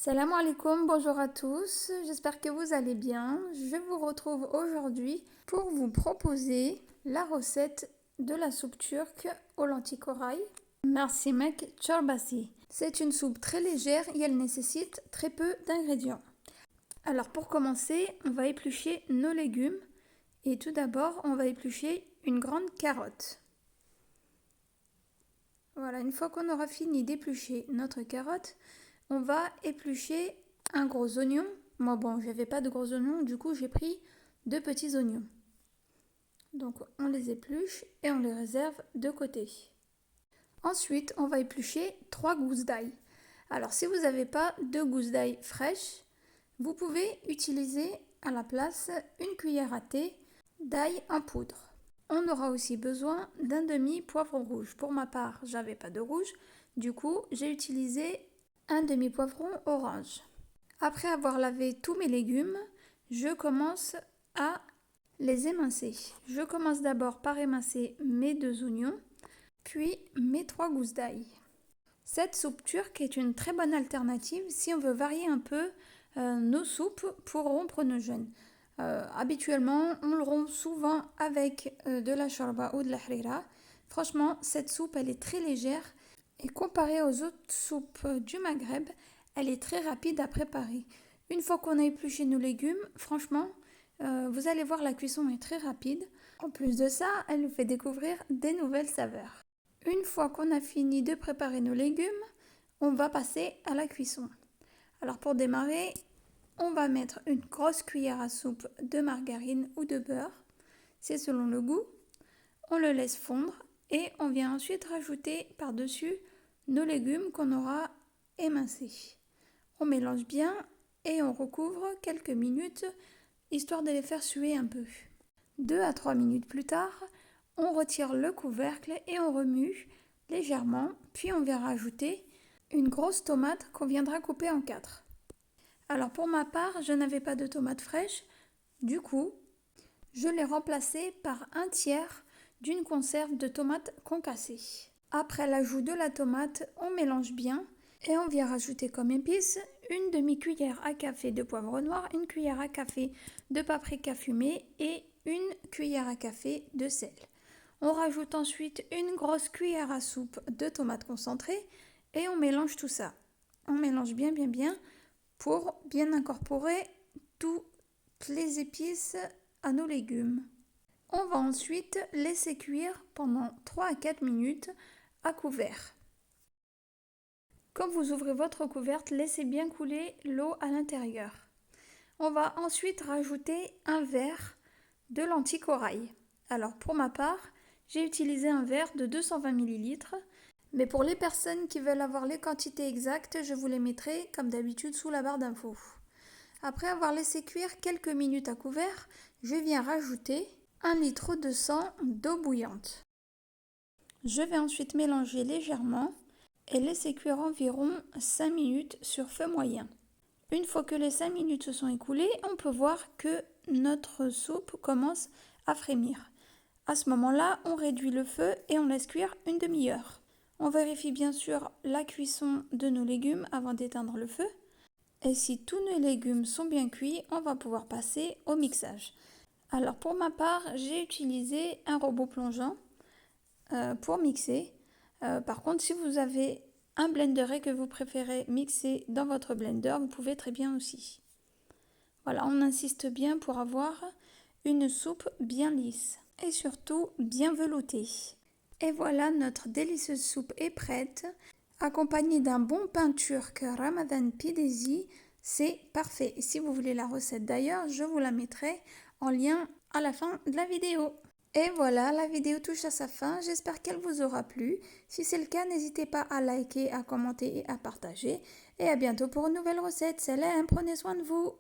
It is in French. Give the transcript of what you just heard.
Salam alaikum, bonjour à tous, j'espère que vous allez bien. Je vous retrouve aujourd'hui pour vous proposer la recette de la soupe turque aux lentilles corail. Mercimek çorbası. C'est une soupe très légère et elle nécessite très peu d'ingrédients. Alors pour commencer, on va éplucher nos légumes et tout d'abord on va éplucher une grande carotte. Voilà, une fois qu'on aura fini d'éplucher notre carotte, on va éplucher un gros oignon. Moi, bon, j'avais pas de gros oignons, du coup, j'ai pris 2 petits oignons. Donc, on les épluche et on les réserve de côté. Ensuite, on va éplucher 3 gousses d'ail. Alors, si vous n'avez pas de gousses d'ail fraîches, vous pouvez utiliser à la place une cuillère à thé d'ail en poudre. On aura aussi besoin d'un demi-poivron rouge. Pour ma part, j'avais pas de rouge, du coup, j'ai utilisé un demi-poivron orange. Après avoir lavé tous mes légumes, je commence à les émincer. Je commence d'abord par émincer mes 2 oignons, puis mes 3 gousses d'ail. Cette soupe turque est une très bonne alternative si on veut varier un peu nos soupes pour rompre nos jeûnes. Habituellement, on le rompt souvent avec de la shorba ou de la harira. Franchement, cette soupe, elle est très légère et comparée aux autres soupes du Maghreb, elle est très rapide à préparer. Une fois qu'on a épluché nos légumes, franchement, vous allez voir, la cuisson est très rapide. En plus de ça, elle nous fait découvrir des nouvelles saveurs. Une fois qu'on a fini de préparer nos légumes, on va passer à la cuisson. Alors pour démarrer, on va mettre une grosse cuillère à soupe de margarine ou de beurre. C'est selon le goût. On le laisse fondre et on vient ensuite rajouter par-dessus nos légumes qu'on aura émincés. On mélange bien et on recouvre quelques minutes histoire de les faire suer un peu. 2 à 3 minutes plus tard, on retire le couvercle et on remue légèrement, puis on vient rajouter une grosse tomate qu'on viendra couper en 4. Alors pour ma part, je n'avais pas de tomates fraîches, du coup, je l'ai remplacée par un tiers d'une conserve de tomates concassées. Après l'ajout de la tomate, on mélange bien et on vient rajouter comme épices une demi-cuillère à café de poivre noir, une cuillère à café de paprika fumé et une cuillère à café de sel. On rajoute ensuite une grosse cuillère à soupe de tomates concentrées et on mélange tout ça. On mélange bien pour bien incorporer toutes les épices à nos légumes. On va ensuite laisser cuire pendant 3 à 4 minutes à couvert. Quand vous ouvrez votre couvercle, laissez bien couler l'eau à l'intérieur. On va ensuite rajouter un verre de lentilles corail. Alors pour ma part, j'ai utilisé un verre de 220 ml, mais pour les personnes qui veulent avoir les quantités exactes, je vous les mettrai comme d'habitude sous la barre d'infos. Après avoir laissé cuire quelques minutes à couvert, je viens rajouter 1 litre de d'eau bouillante. Je vais ensuite mélanger légèrement et laisser cuire environ 5 minutes sur feu moyen. Une fois que les 5 minutes se sont écoulées, on peut voir que notre soupe commence à frémir. À ce moment-là, on réduit le feu et on laisse cuire une demi-heure. On vérifie bien sûr la cuisson de nos légumes avant d'éteindre le feu. Et si tous nos légumes sont bien cuits, on va pouvoir passer au mixage. Alors pour ma part, j'ai utilisé un robot plongeant pour mixer. Par contre, si vous avez un blender et que vous préférez mixer dans votre blender, vous pouvez très bien aussi. Voilà, on insiste bien pour avoir une soupe bien lisse et surtout bien veloutée. Et voilà, notre délicieuse soupe est prête. Accompagnée d'un bon pain turc Ramadan Pidesi, c'est parfait. Et si vous voulez la recette d'ailleurs, je vous la mettrai en lien à la fin de la vidéo. Et voilà, la vidéo touche à sa fin. J'espère qu'elle vous aura plu. Si c'est le cas, n'hésitez pas à liker, à commenter et à partager. Et à bientôt pour une nouvelle recette. Salam, prenez soin de vous.